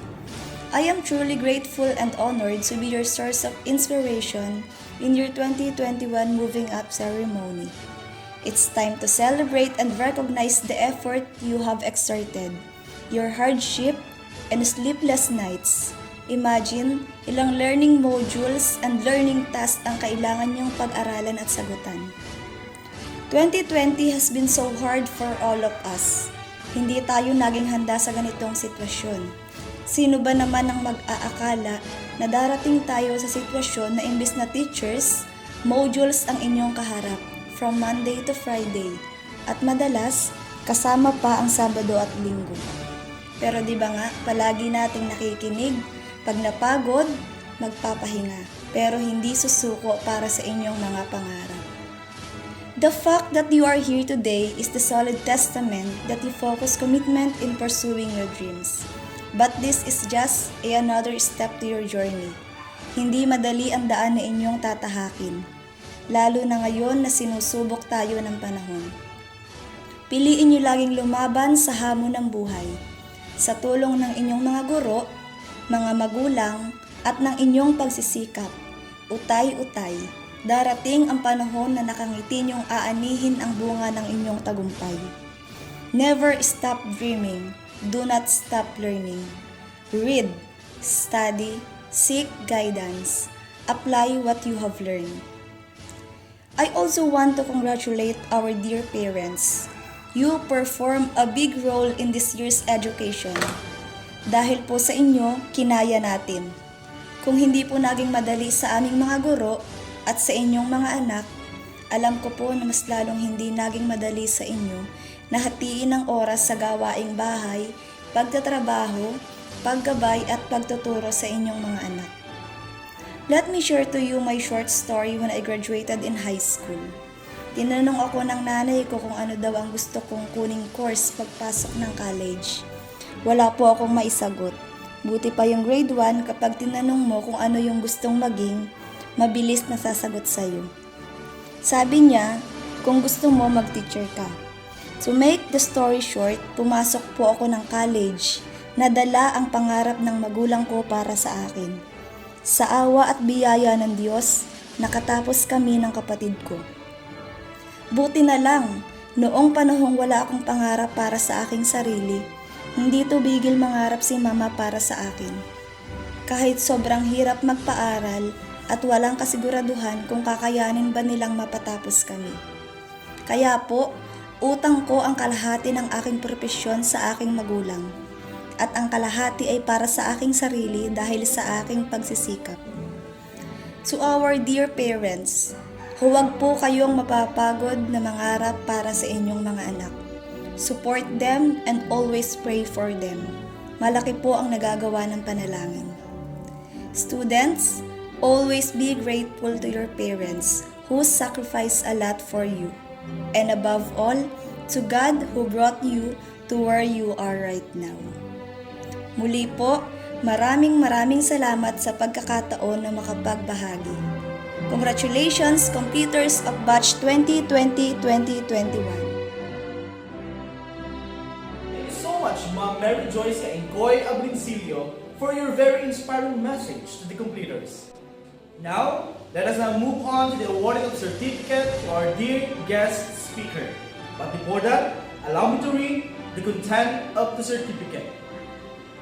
I am truly grateful and honored to be your source of inspiration in your 2021 Moving Up ceremony. It's time to celebrate and recognize the effort you have exerted, your hardship, and sleepless nights. Imagine ilang learning modules and learning tasks ang kailangan niyong pag-aralan at sagutan. 2020 has been so hard for all of us. Hindi tayo naging handa sa ganitong sitwasyon. Sino ba naman ang mag-aakala na darating tayo sa sitwasyon na imbis na teachers, modules ang inyong kaharap from Monday to Friday at madalas kasama pa ang Sabado at Linggo. Pero di ba nga, palagi nating nakikinig, pag napagod, magpapahinga, pero hindi susuko para sa inyong mga pangarap. The fact that you are here today is the solid testament that you focus commitment in pursuing your dreams. But this is just another step to your journey. Hindi madali ang daan na inyong tatahakin, lalo na ngayon na sinusubok tayo ng panahon. Piliin niyo laging lumaban sa hamon ng buhay. Sa tulong ng inyong mga guro, mga magulang, at ng inyong pagsisikap, utay-utay, darating ang panahon na nakangiti niyong aanihin ang bunga ng inyong tagumpay. Never stop dreaming. Do not stop learning. Read, study, seek guidance. Apply what you have learned. I also want to congratulate our dear parents. You perform a big role in this year's education. Dahil po sa inyo, kinaya natin. Kung hindi po naging madali sa aming mga guro at sa inyong mga anak, alam ko po na mas lalong hindi naging madali sa inyo na hatiin ang oras sa gawaing bahay, pagtatrabaho, paggabay at pagtuturo sa inyong mga anak. Let me share to you my short story when I graduated in high school. Tinanong ako ng nanay ko kung ano daw ang gusto kong kuning course pagpasok ng college. Wala po akong maisagot. Buti pa yung grade 1 kapag tinanong mo kung ano yung gustong maging, mabilis na sasagot sa'yo. Sabi niya, kung gusto mo mag-teacher ka. To make the story short, pumasok po ako ng college. Nadala ang pangarap ng magulang ko para sa akin. Sa awa at biyaya ng Diyos, nakatapos kami ng kapatid ko. Buti na lang, noong panahong wala akong pangarap para sa aking sarili, hindi tubigil mangarap si mama para sa akin. Kahit sobrang hirap magpaaral at walang kasiguraduhan kung kakayanin ba nilang mapatapos kami. Kaya po, utang ko ang kalahati ng aking propesyon sa aking magulang. At ang kalahati ay para sa aking sarili dahil sa aking pagsisikap. To our dear parents, huwag po kayong mapapagod na mangarap para sa inyong mga anak. Support them and always pray for them. Malaki po ang nagagawa ng panalangin. Students, Always be grateful to your parents who sacrificed a lot for you. And above all, to God who brought you to where you are right now. Muli po, maraming salamat sa pagkakataon na makapagbahagi. Congratulations, completers of Batch 2020-2021. Thank you so much, Ma'am Mary Joyce Kainkoy Abrincillo, for your very inspiring message to the completers. Now, let us now move on to the awarding of certificate to our dear guest speaker. But before that, allow me to read the content of the certificate.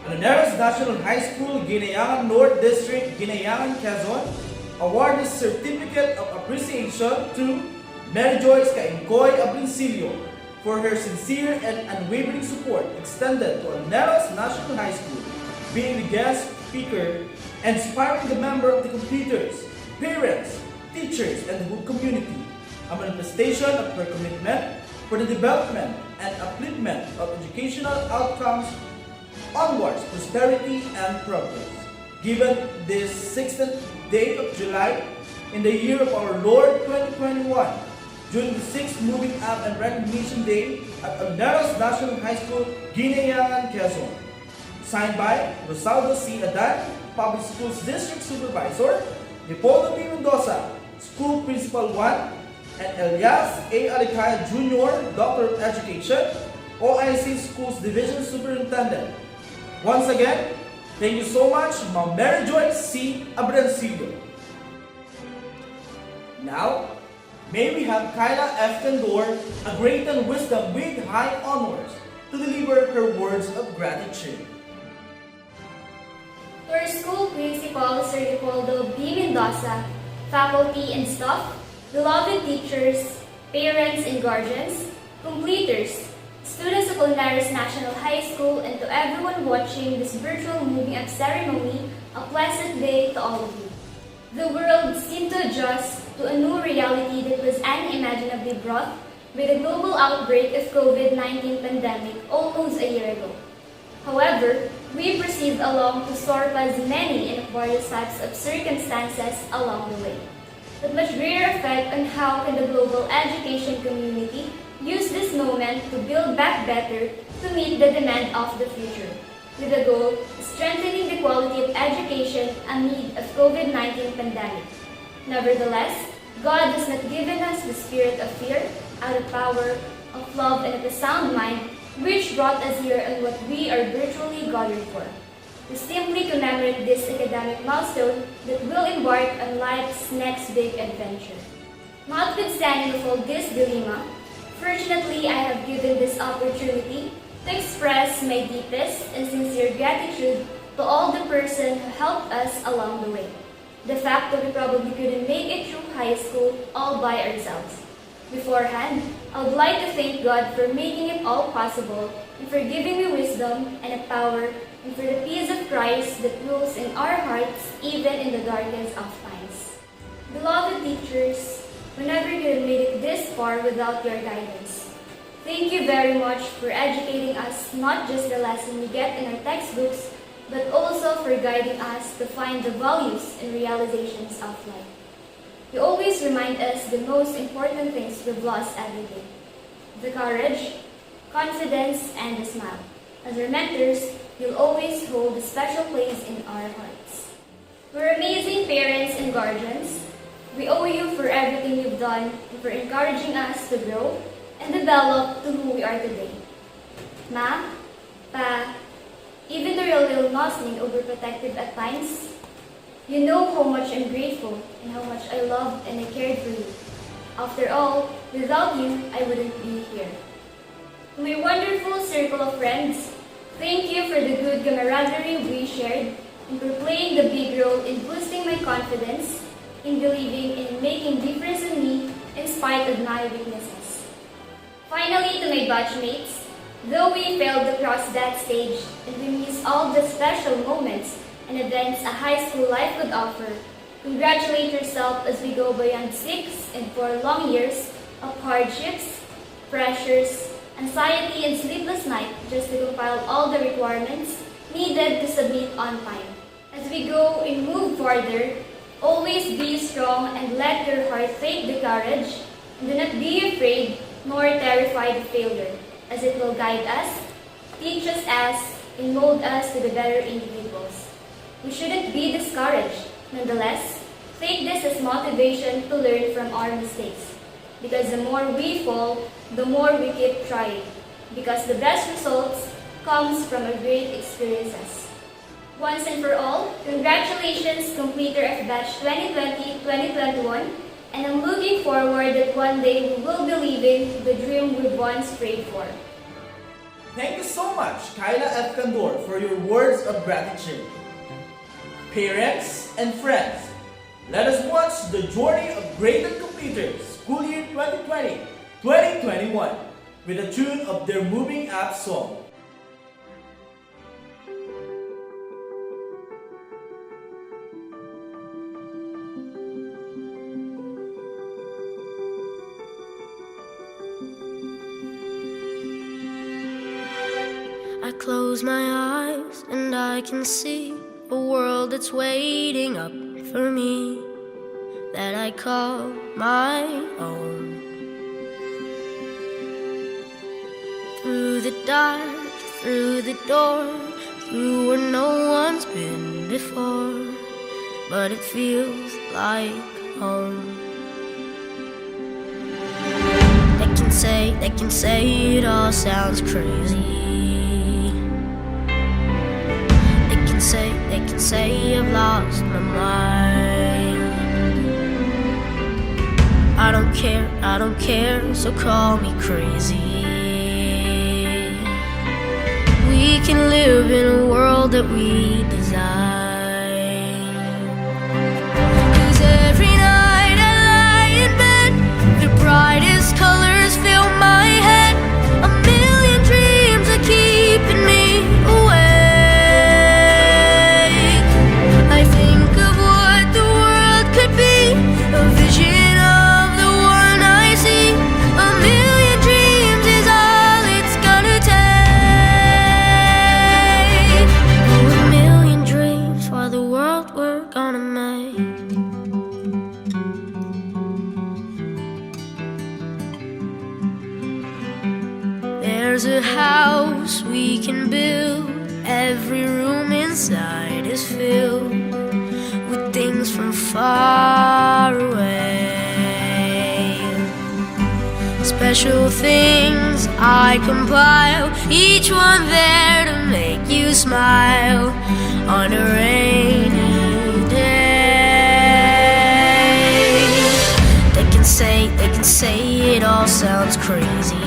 ALONEROS National High School, Guinayangan North District, Guinayangan, Quezon, award this certificate of appreciation to Mary Joyce Kainkoy Abrincillo for her sincere and unwavering support extended to ALONEROS National High School, being the guest speaker, inspiring the member of the completers, parents, teachers, and the whole community, a manifestation of her commitment for the development and upliftment of educational outcomes onwards, prosperity, and progress. Given this 16th day of July in the year of our Lord 2021, during the 6th Moving Up and Recognition Day at ALONEROS National High School, Guinayangan, Quezon. Signed by Rosaldo C. Adan, Public Schools District Supervisor, Leopoldo B. Mendoza, School Principal 1, and Elias A. Alicaya Jr., Doctor of Education, OIC Schools Division Superintendent. Once again, thank you so much, Ma'am Mary Joyce C. Abrincillo. Now, may we have Kyla F. Tendor, a great and wisdom with high honors, to deliver her words of gratitude. To our school principal, Sir Leopoldo B. Mendoza, faculty and staff, beloved teachers, parents and guardians, completers, students of ALONEROS National High School, and to everyone watching this virtual moving up ceremony, a pleasant day to all of you. The world seemed to adjust to a new reality that was unimaginably brought by the global outbreak of COVID-19 pandemic almost a year ago. However, we proceed along to surpass many and various types of circumstances along the way. With much greater effect on how can the global education community use this moment to build back better to meet the demand of the future, with the goal of strengthening the quality of education amid of COVID-19 pandemic. Nevertheless, God has not given us the spirit of fear, out of power, of love, and of a sound mind, which brought us here on what we are virtually gathered for. To simply commemorate this academic milestone that will embark on life's next big adventure. Notwithstanding of all this dilemma, fortunately I have given this opportunity to express my deepest and sincere gratitude to all the persons who helped us along the way. The fact that we probably couldn't make it through high school all by ourselves. Beforehand, I would like to thank God for making it all possible and for giving me wisdom and a power and for the peace of Christ that rules in our hearts even in the darkest of times. Beloved teachers, we never could have made it this far without your guidance. Thank you very much for educating us not just the lesson we get in our textbooks, but also for guiding us to find the values and realizations of life. You always remind us the most important things we've lost every day. The courage, confidence, and the smile. As our mentors, you'll always hold a special place in our hearts. We're amazing parents and guardians. We owe you for everything you've done and for encouraging us to grow and develop to who we are today. Ma, Pa, even though you're a little nosing overprotective at times, you know how much I'm grateful and how much I loved and I cared for you. After all, without you, I wouldn't be here. To my wonderful circle of friends, thank you for the good camaraderie we shared and for playing the big role in boosting my confidence, in believing and making difference in me in spite of my weaknesses. Finally, to my batchmates, though we failed to cross that stage and we missed all the special moments and events a high school life could offer, congratulate yourself as we go beyond 6 and 4 long years of hardships, pressures, anxiety, and sleepless nights just to compile all the requirements needed to submit on time. As we go and move further, Always be strong and let your heart take the courage. Do not be afraid nor terrified of failure, as it will guide us, teaches us, and mold us to the better individuals. We shouldn't be discouraged. Nonetheless, take this as motivation to learn from our mistakes. Because the more we fall, the more we keep trying. Because the best results comes from our great experiences. Once and for all, congratulations, completer of batch 2020-2021, and I'm looking forward that one day we will be living the dream we once prayed for. Thank you so much, Kyla F. Candor, for your words of gratitude. Parents and friends, let us watch the journey of graded completers school year 2020-2021 with a tune of their moving up song. I close my eyes and I can see a world that's waiting up for me, that I call my own. Through the dark, through the door, through where no one's been before, but it feels like home. They can say it all sounds crazy. They can say I've lost my mind. I don't care, so call me crazy. We can live in a world that we design. 'Cause every night I lie in bed, the brightest colors fill my head. A million dreams are keeping me awake. I think of what the world could be, a vision of the one I see. A million dreams is all it's gonna take. Oh, a million dreams for the world we're gonna make. There's a house we can build. Every room inside is filled with things from far away. Special things I compile, each one there to make you smile on a rainy day. They can say it all sounds crazy.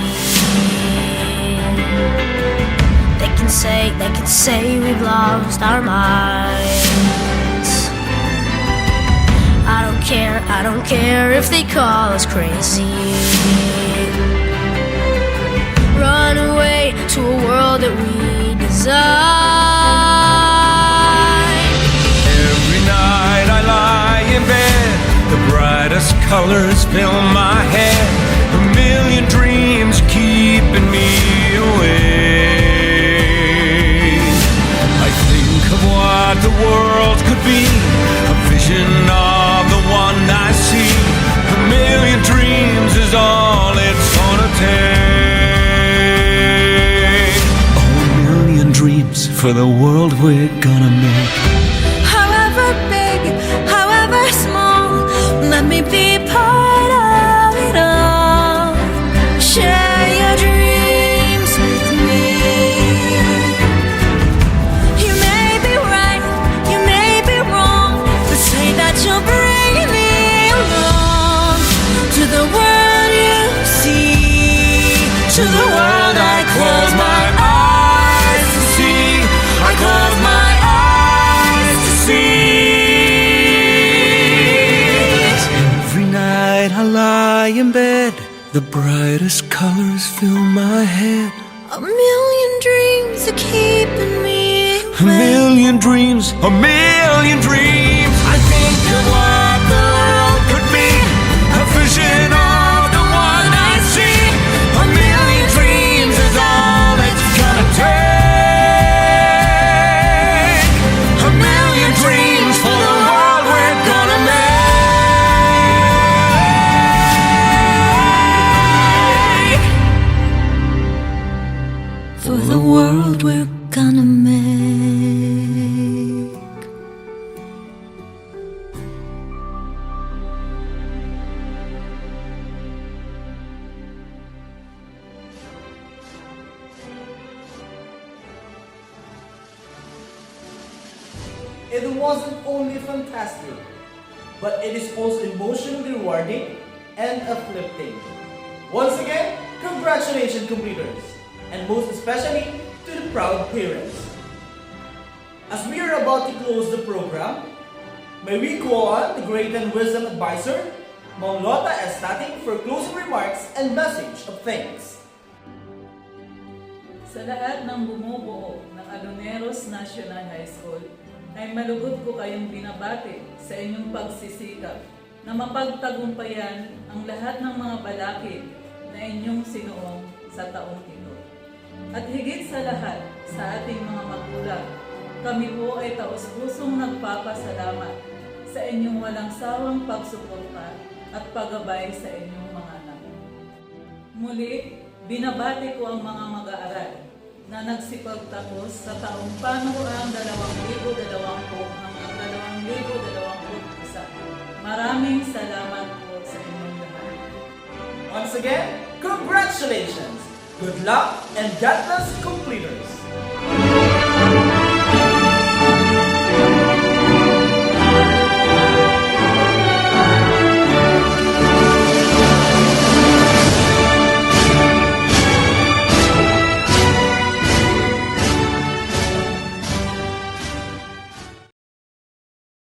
They can say we've lost our minds. I don't care if they call us crazy. Run away to a world that we design. Every night I lie in bed, the brightest colors fill my head. A million dreams keeping me awake. I think of what the world could be, a vision of the one I see. A million dreams is all it's gonna take. Oh, a million dreams for the world we're gonna make. However big, however small, let me be part of it all. Share your dreams with me. You may be right, you may be wrong, but say that you'll bring me along to the world you see, to the world I close my eyes to see. I close my eyes to see. Every night I lie in bed, the brightest colors fill my head. A million dreams are keeping me A million dreams, a million dreams. I think of what the world could be, a vision of the one I see. A million dreams is all it's gonna take. A million dreams for the world we're gonna make. it wasn't only fantastic, but it is also emotionally rewarding and uplifting. Once again, congratulations completers, and most especially to the proud parents. As we are about to close the program, may we call on the great and wisdom advisor, Ma'am Lota Estating, for closing remarks and message of thanks. Sa lahat ng bumubuo ng Aloneros National High School, ay malugod ko kayong binabati sa inyong pagsisikap na mapagtagumpayan ang lahat ng mga balakid na inyong sinuong sa taong ito. At higit sa lahat, sa ating mga magulang, kami po ay taos-pusong nagpapasalamat sa inyong walang sawang pagsuporta at paggabay sa inyong mga anak. Muli, binabati ko ang mga mag-aaral na nagsipagtapos sa taong panuurang 2020 hanggang 2021. Maraming salamat po sa inyong lahat. Once again, congratulations! Good luck and God bless completers!